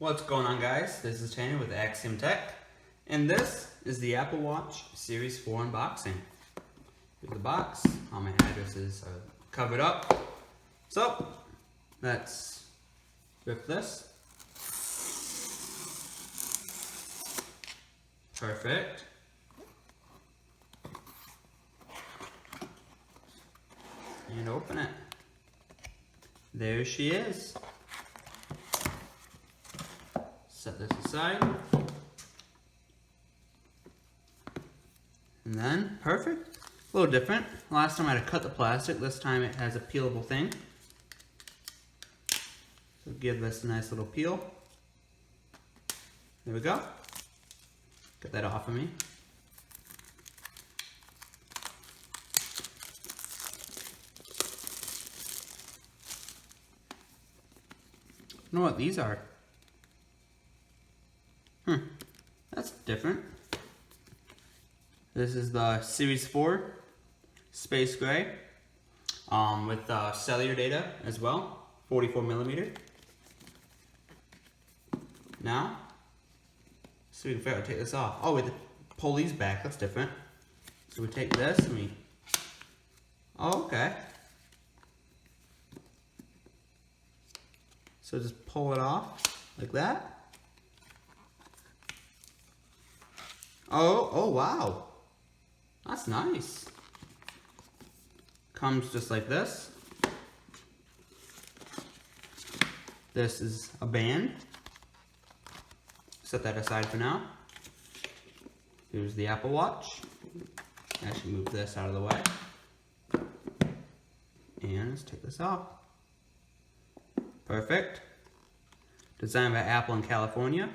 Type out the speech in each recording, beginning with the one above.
What's going on, guys? This is Tanner with Axiom Tech, and this is the Apple Watch Series 4 unboxing. Here's the box. All my addresses are covered up. So, let's rip this. Perfect. And open it. There she is. Set this aside. And then, perfect. A little different. Last time I had to cut the plastic. This time it has a peelable thing. So give this a nice little peel. There we go. Get that off of me. I don't know what these are. That's different. This is the Series 4 Space Gray with cellular data as well, 44mm. Now, so we can figure out how to take this off. Oh, we have to pull these back. That's different. So we take this and we. Oh, okay. So just pull it off like that. Oh, wow. That's nice. Comes just like this. This is a band. Set that aside for now. Here's the Apple Watch. Actually move this out of the way. And let's take this off. Perfect. Designed by Apple in California.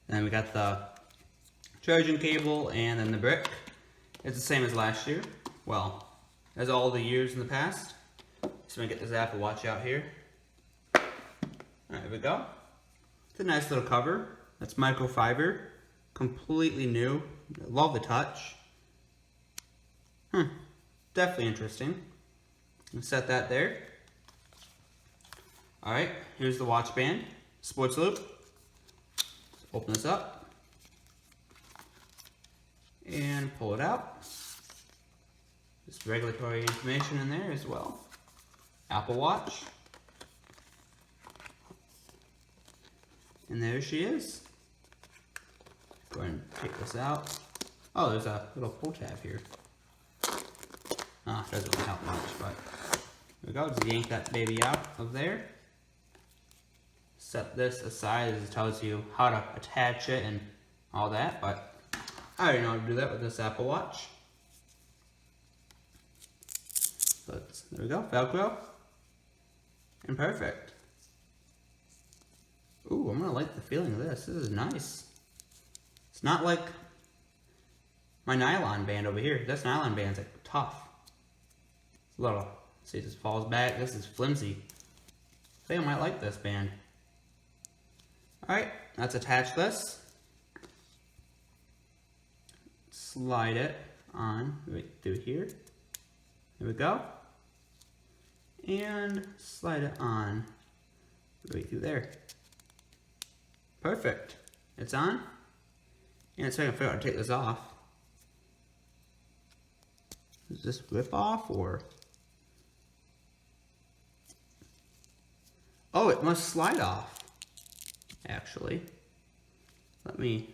Then we got the charging cable and then the brick. It's the same as last year. Well, as all the years in the past. So we get this Apple Watch out here. Alright, here we go. It's a nice little cover. That's microfiber. Completely new. Love the touch. Definitely interesting. Set that there. Alright, here's the watch band. Sports loop. Open this up and pull it out. Just regulatory information in there as well. Apple Watch. And there she is. Go ahead and take this out. Oh, there's a little pull tab here. Doesn't really help much, but there we go. Just yank that baby out of there. Set this aside as it tells you how to attach it and all that, but I already know how to do that with this Apple Watch. So there we go, Velcro, and perfect. Ooh, I'm gonna like the feeling of this. This is nice. It's not like my nylon band over here. This nylon band's like tough. It's a little, see, it just falls back. This is flimsy. I think I might like this band. Alright, let's attach this. Slide it on right through here. There we go. And slide it on right through there. Perfect. It's on. And so I can figure out how to take this off. Does this rip off or? Oh, it must slide off. Actually, let me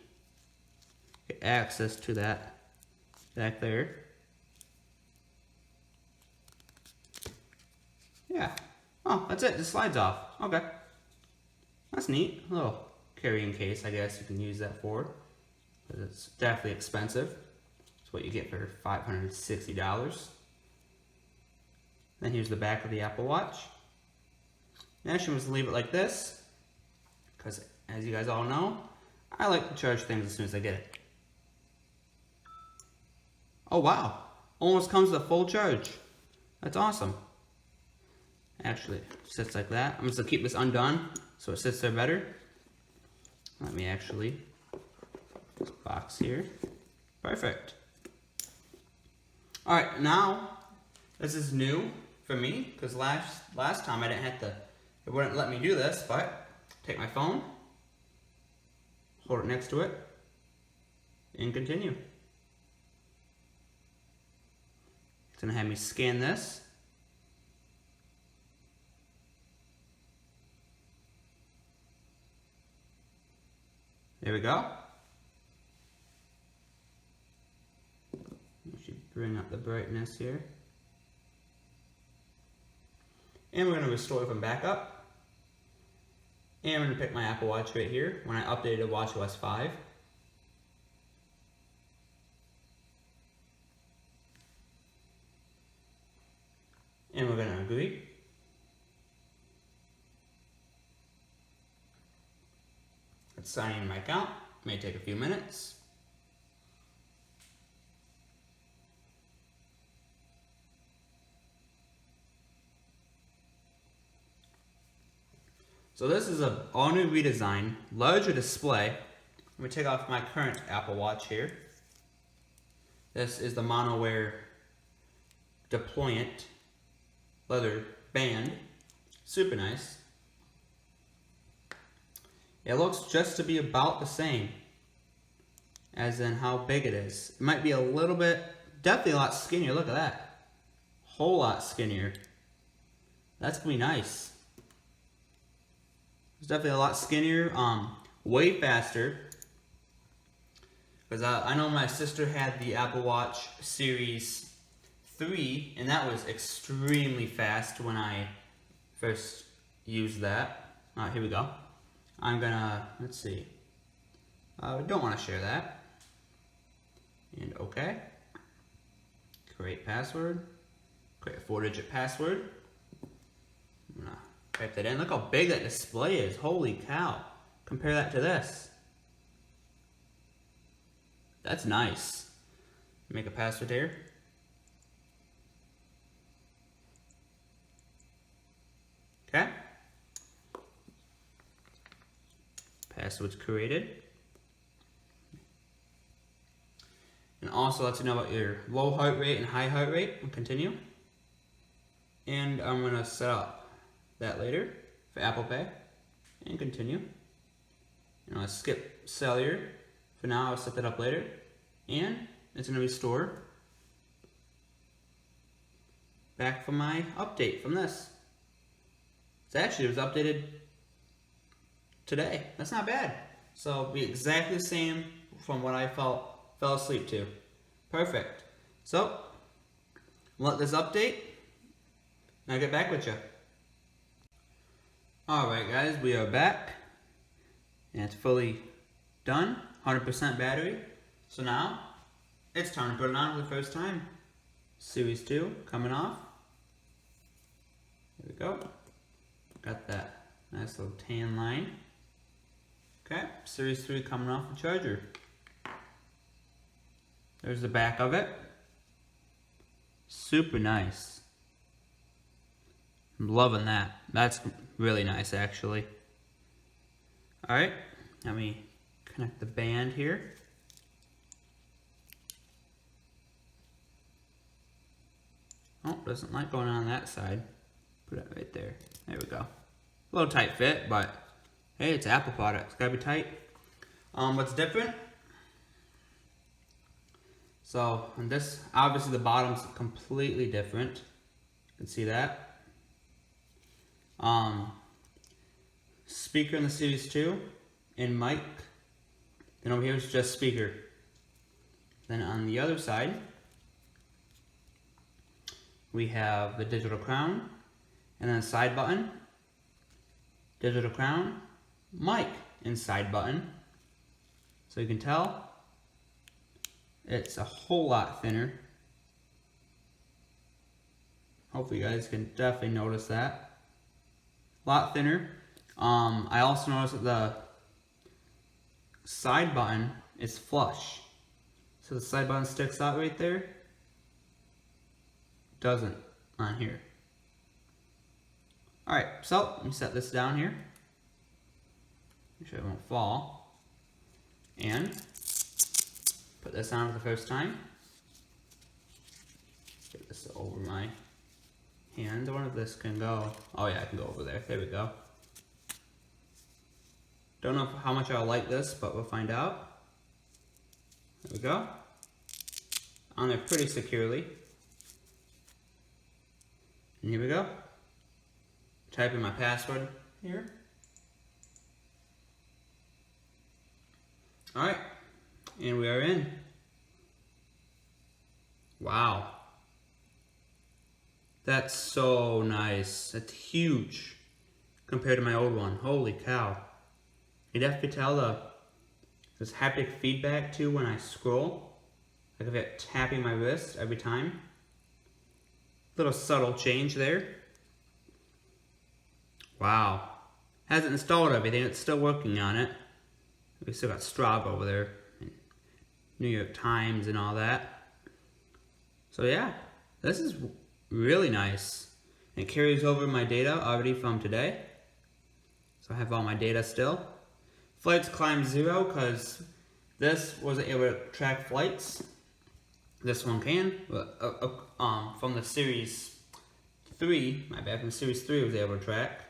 get access to that back there. Yeah. Oh, that's it. It slides off. Okay. That's neat. A little carrying case, I guess you can use that for. But it's definitely expensive. It's what you get for $560. Then here's the back of the Apple Watch. Now I'm just leave it like this. Because, as you guys all know, I like to charge things as soon as I get it. Oh, wow. Almost comes to full charge. That's awesome. Actually, it sits like that. I'm just going to keep this undone so it sits there better. Let me actually, this box here. Perfect. Alright, now, this is new for me, because last time I didn't have to, it wouldn't let me do this, but take my phone, hold it next to it, and continue. It's gonna have me scan this. There we go. I should bring up the brightness here. And we're gonna restore from backup. And I'm gonna pick my Apple Watch right here when I updated watchOS 5. And we're gonna agree. Let's sign in my account. It may take a few minutes. So this is an all-new redesign, larger display. Let me take off my current Apple Watch here. This is the monowear deployant leather band. Super nice. It looks just to be about the same as in how big it is. It might be a little bit, definitely a lot skinnier. Look at that. Whole lot skinnier. That's gonna be nice. It's definitely a lot skinnier, way faster. Because I know my sister had the Apple Watch Series 3, and that was extremely fast when I first used that. Alright, here we go. I'm gonna, let's see. I don't want to share that. And okay. Create password. Create a 4-digit password. I'm gonna type that in. Look how big that display is. Holy cow. Compare that to this. That's nice. Make a password here. Okay. Password's created. And also lets you know about your low heart rate and high heart rate. And continue. And I'm going to set up that later for Apple Pay. And continue. And I'll skip cellular. For now, I'll set that up later. And it's going to restore back from my update from this. So actually, it was updated today. That's not bad. So it'll be exactly the same from what I fell asleep to. Perfect. So, let this update, and I'll get back with you. Alright guys, we are back. And it's fully done. 100% battery. So now, it's time to put it on for the first time. Series 2 coming off. There we go. Got that nice little tan line. Okay, Series 3 coming off the charger. There's the back of it. Super nice. I'm loving that. That's really nice actually. Alright, let me connect the band here. Oh, doesn't like going on that side. Put it right there. There we go. A little tight fit, but hey, it's Apple product. It's gotta be tight. What's different? So, on this, obviously the bottom's completely different. You can see that. Speaker in the Series 2, and mic. Then over here is just speaker. Then on the other side, we have the digital crown, and then a side button, digital crown, mic, and side button. So you can tell, it's a whole lot thinner. Hopefully you guys can definitely notice that. A lot thinner. I also noticed that the side button is flush. So the side button sticks out right there. Doesn't on here. Alright, so let me set this down here. Make sure it won't fall. And put this on for the first time. Get this over my hand. I wonder if this can go. Oh yeah, I can go over there. There we go. Don't know how much I'll like this, but we'll find out. There we go. On there pretty securely. And here we go. Type in my password here. Alright, and we are in. Wow. That's so nice. That's huge compared to my old one. Holy cow. You definitely tell there's haptic feedback too when I scroll. Like if it tapping my wrist every time. Little subtle change there. Wow. Hasn't installed everything, it's still working on it. We still got Straub over there. And New York Times and all that. So yeah, this is really nice. It carries over my data already from today. So I have all my data still. Flights climb 0 because this wasn't able to track flights. This one can, but from the Series 3, my bad, from the Series 3 it was able to track.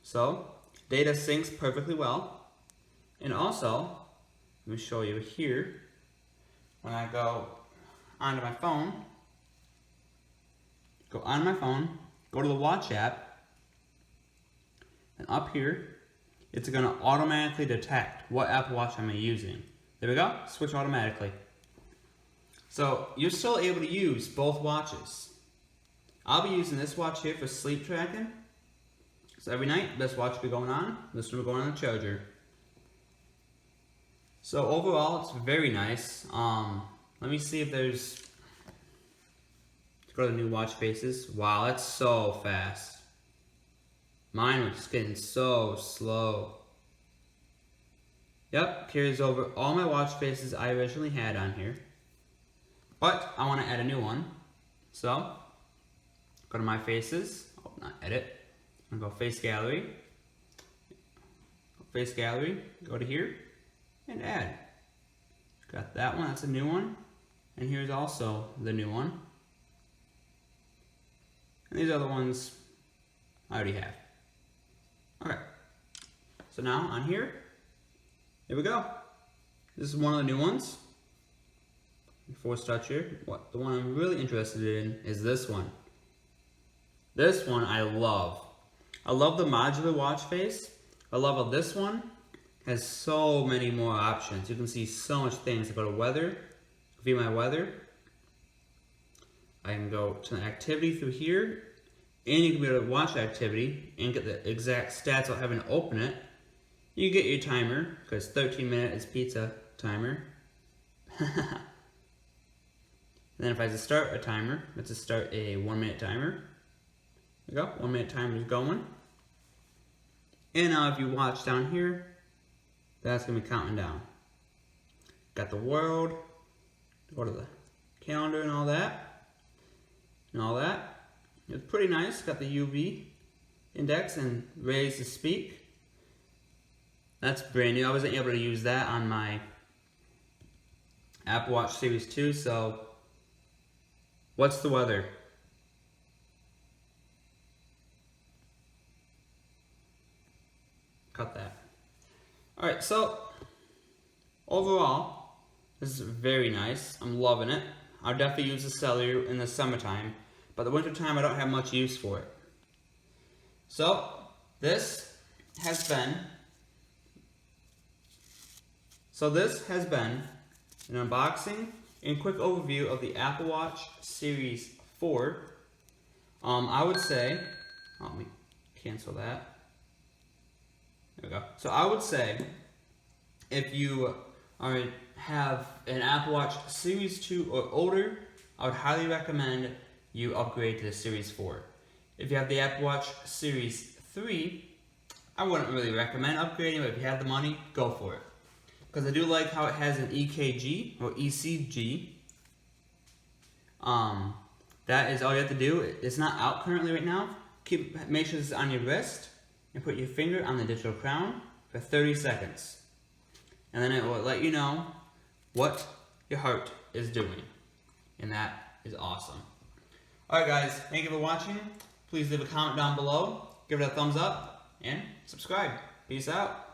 So, data syncs perfectly well. And also, let me show you here, when I go onto my phone, go to the Watch app, and up here, it's going to automatically detect what Apple Watch I'm using. There we go, switch automatically. So you're still able to use both watches. I'll be using this watch here for sleep tracking. So every night, this watch will be going on, this one will be going on the charger. So overall, it's very nice. Let me see if there's, let's go to the new watch faces. Wow, that's so fast. Mine was just getting so slow. Yep, carries over all my watch faces I originally had on here. But I want to add a new one. So, go to my faces. Oh, not edit. I'm going to go face gallery. Face gallery. Go to here. And add. Got that one. That's a new one. And here's also the new one. And these other ones I already have. Okay. So now on here. Here we go. This is one of the new ones. Before I start here, the one I'm really interested in is this one. This one I love. I love the modular watch face. I love how this one has so many more options. You can see so much things. I go to weather, view my weather. I can go to an activity through here, and you can be able to watch activity and get the exact stats without having to open it. You get your timer, because 13-minute is pizza timer. And then if I just start a timer, let's just start a 1-minute timer. There we go, 1-minute timer is going. And now if you watch down here, that's going to be counting down. Got the world, go to the calendar and all that. It's pretty nice, got the UV index and raise to speak. That's brand new, I wasn't able to use that on my Apple Watch Series 2, so what's the weather? Cut that. Alright, so overall, this is very nice. I'm loving it. I'll definitely use the cellular in the summertime, but the winter time I don't have much use for it. So this has been an unboxing and quick overview of the Apple Watch Series 4. I would say, let me cancel that. There we go. So I would say, if you have an Apple Watch Series 2 or older, I would highly recommend you upgrade to the Series 4. If you have the Apple Watch Series 3, I wouldn't really recommend upgrading, but if you have the money, go for it. Because I do like how it has an EKG, or ECG. That is all you have to do. It's not out currently right now. Make sure it's on your wrist, and put your finger on the digital crown for 30 seconds. And then it will let you know what your heart is doing. And that is awesome. Alright guys, thank you for watching. Please leave a comment down below, give it a thumbs up, and subscribe. Peace out.